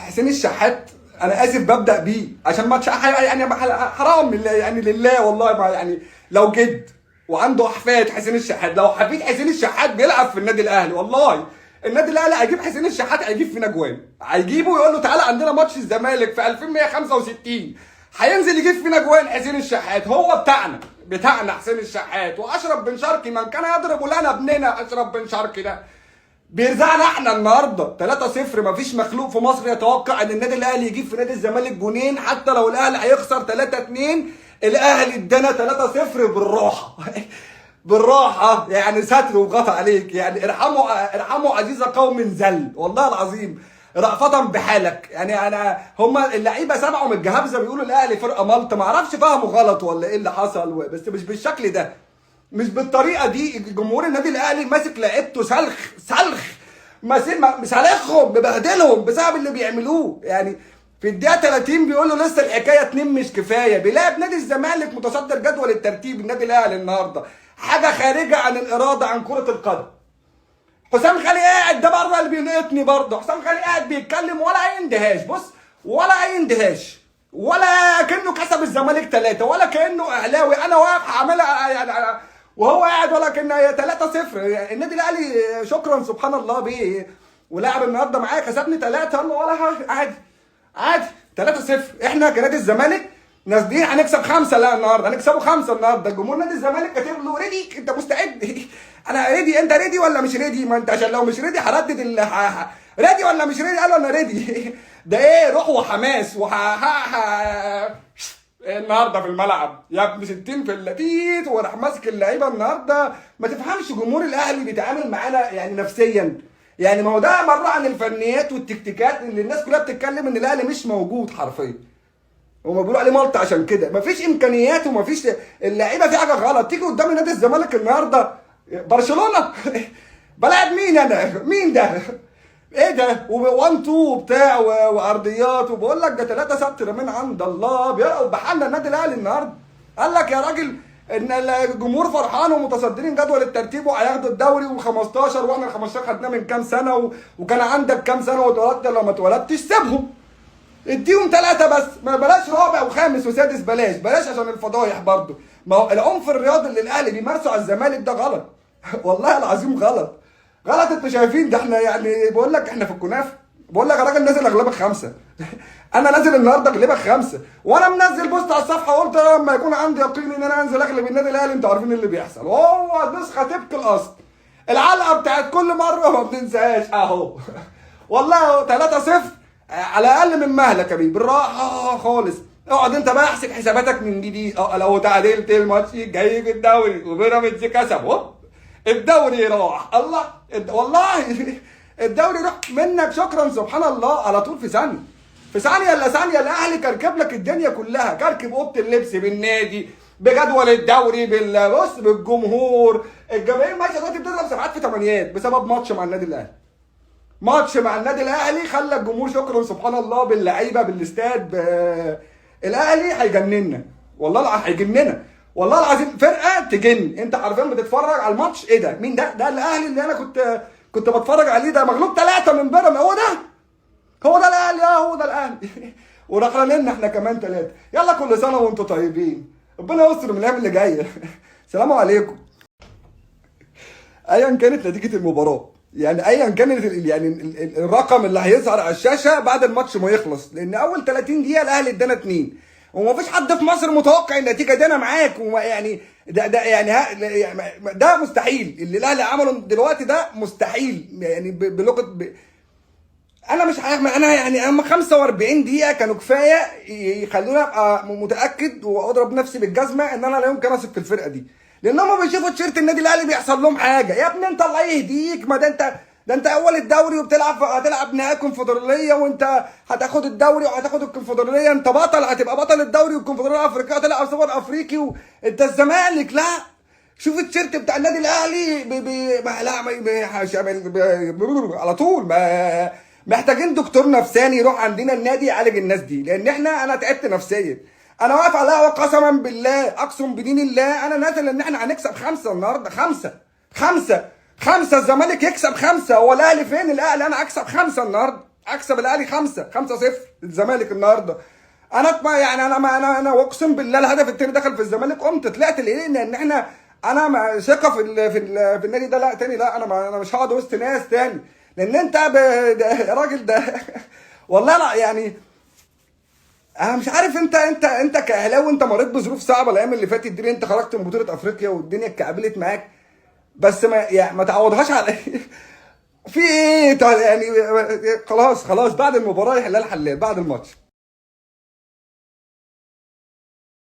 حسين الشحات انا اسف ببدا بيه عشان ماتش يعني حرام يعني لله والله، ما يعني لو جد وعنده احفاد حسين الشحات، لو حفيد حسين الشحات بيلعب في النادي الاهلي والله النادي الاهلي هيجيب حسين الشحات، هيجيب فينا جوان، هيجيبه ويقول له تعالى عندنا ماتش الزمالك في 2165 هينزل يجيب فينا جوان حسين الشحات. هو بتاعنا حسين الشحات. واشرف بن شرقي من كان يضرب لنا ابننا اشرف بن شرقي ده بيرزعنا احنا النهارده 3-0. مفيش مخلوق في مصر يتوقع ان النادي الاهلي يجيب في نادي الزمالك جونين، حتى لو الاهلي هيخسر 3-2. الاهلي ادانا 3-0 بالراحه بالراحه، يعني ستر وغطى عليك، يعني ارحموا عزيز قوم ذل والله العظيم رأفة بحالك. يعني انا هما اللعيبه سمعوا من الجهابزه بيقولوا الاهلي فرقه ملط، ما اعرفش فهموا غلط ولا ايه اللي حصل، بس مش بالشكل ده، مش بالطريقه دي. جمهور النادي الاهلي ماسك لعيبته سلخ مسالخهم مبهدلهم بسبب اللي بيعملوه. يعني في الدقيقه 30 بيقول له لسه الحكايه 2 مش كفايه، بيلاعب نادي الزمالك متصدر جدول الترتيب النادي الاهلي النهارده، حاجه خارجه عن الاراده عن كره القدم. حسام غالي قاعد ده بره اللي بينقطني برضه، حسام غالي قاعد بيتكلم ولا اي اندهاش، بص ولا اي اندهاش، ولا كانه كسب الزمالك 3 ولا كانه اهلاوي انا واقف هعملها يعني، وهو قاعد ولا كان 3-0. النادي الاهلي شكرا سبحان الله بيه ولاعب النهارده معايا كسبني 3 ولا عادي 3-0. احنا كنادي الزمالك نازلين هنكسب 5، لا النهارده هنكسبوا 5 النهارده. جمهور نادي الزمالك كاتب له ريدي، انت مستعد؟ انا ريدي، انت ريدي ولا مش ريدي؟ ما انت عشان لو مش ريدي هردد ريدي ولا مش ريدي؟ قالوا انا ريدي. ده ايه روح وحماس النهارده في الملعب يا ابن 60 في اللتيت، وراح ماسك اللعيبه النهارده. ما تفهمش جمهور الاهلي بيتعامل معانا يعني نفسيا، يعني ما هو ده مره عن الفنيات والتكتيكات اللي الناس كلها بتتكلم ان الاهلي مش موجود حرفيا، هما بيقولوا عليه مالطا عشان كده مفيش امكانيات ومفيش اللعيبه، في حاجه غلط. تيجي قدام نادي الزمالك النهارده برشلونه بلاعب مين انا؟ مين ده؟ ايه ده؟ و1-2 وبتاع وارضيات، وبقول لك ده 3 ستر من عند الله بيرقوا بحالنا النادي الاهلي النهارده. قال لك يا راجل ان الجمهور فرحان ومتصدرين جدول الترتيب وهياخدوا الدوري و15، واحنا ال 15 خدناه من كام سنه وكان عندك كام سنه واتولدت، لو ما اتولدتش سيبهم اديهم 3 بس، ما بلاش رابع وخامس وسادس، بلاش عشان الفضايح برضه. ما هو العنف الرياضي اللي الاهلي بيمارسه على الزمالك ده غلط والله العظيم غلط. انتوا شايفين ده احنا يعني بقول لك احنا في الكنافه، بقول لك يا راجل نازل اغلبك 5 انا نازل النهارده اغلبك 5، وانا منزل بوست على الصفحه قلت لما يكون عندي يقين ان انا انزل اغلب النادي الاهلي. انتوا عارفين اللي بيحصل، هو نسخه طبق الاصل، العلقه بتاعت كل مره ما بننساهاش اهو والله 3-0 على اقل من مهلك يا بيه بالراحه خالص. اقعد انت بقى احسب حساباتك من جديد. لو تعادلت الماتش الجاي في الدوري وبيراميدز كسب هوب الدوري راح، الله والله الدوري راح منك شكرا سبحان الله على طول في ثانيه، في ثانيه الا ثانيه الاهلي كركب لك الدنيا كلها، كركب اوضه اللبس بالنادي بجدول الدوري بص بالجمهور. الجماهير ماشيه دلوقتي بتضرب سبعات في ثمانيات بسبب ماتش مع النادي الاهلي. ماتش مع النادي الاهلي خلى الجمهور شكرا سبحان الله باللعيبه بالاستاد الاهلي هيجننا والله هيجننا والله العظيم، فرقه تجن. انت عارفين بتتفرج على الماتش ايه ده؟ مين ده؟ ده الاهلي اللي انا كنت بتفرج عليه، ده مغلوب 3 من بيراميدز. هو ده الاهلي، هو ده الاهلي ورحنا لنا احنا كمان 3. يلا كل سنه وانتم طيبين، ربنا يستر من الايام اللي جايه. سلام عليكم. ايا كانت نتيجه المباراه، يعني ايا كانت يعني الرقم اللي هيظهر على الشاشه بعد الماتش ما يخلص، لان اول 30 دقيقه الاهلي ادانا 2 ومفيش حد في مصر متوقع النتيجه دي. انا معاك يعني ده يعني ده مستحيل اللي الاهلي عمله دلوقتي، ده مستحيل يعني بلغه انا مش انا يعني اما 45 دقيقه كانوا كفايه يخلوني ابقى متاكد واضرب نفسي بالجزمه ان انا لا يمكن اثق في الفرقه دي، لان هم بيشوفوا تيشيرت النادي الاهلي بيحصل لهم حاجه. يا ابني انت الله يهديك، ما ده انت اول الدوري هتلعب نهائي كونفدراليه، وانت هتاخد الدوري وهتاخد الكونفدراليه، انت بطل، هتبقى بطل الدوري والكونفدراليه الافريقيه، هتلعب سوبر افريقي انت الزمالك. لا شوف التيشيرت بتاع النادي الاهلي على طول محتاجين دكتور نفساني يروح عندنا النادي يعالج الناس دي، لان انا تعبت نفسيا. انا واقف على القهوه قسما بالله اقسم بدين الله انا نازل ان احنا هنكسب 5 النهارده، 5 الزمالك يكسب 5. هو الاهلي فين؟ الاهلي انا اكسب 5 النهارده، اكسب الاهلي 5-0 الزمالك النهارده. انا يعني انا اقسم بالله الهدف التاني دخل في الزمالك، قمت طلعت ليه؟ لان احنا انا ثقه في النادي ده. لا تاني، لا انا مش هقعد وسط ناس تاني، لان انت يا راجل ده والله لا يعني انا مش عارف. انت كاهلاوي انت مريت بظروف صعبه الايام اللي فاتت دي، انت خرجت من بطوله افريقيا والدنيا اتكعبلت معاك، بس ما تعوضهاش على في ايه يعني. خلاص بعد المباراه يحلها الحلال بعد الماتش.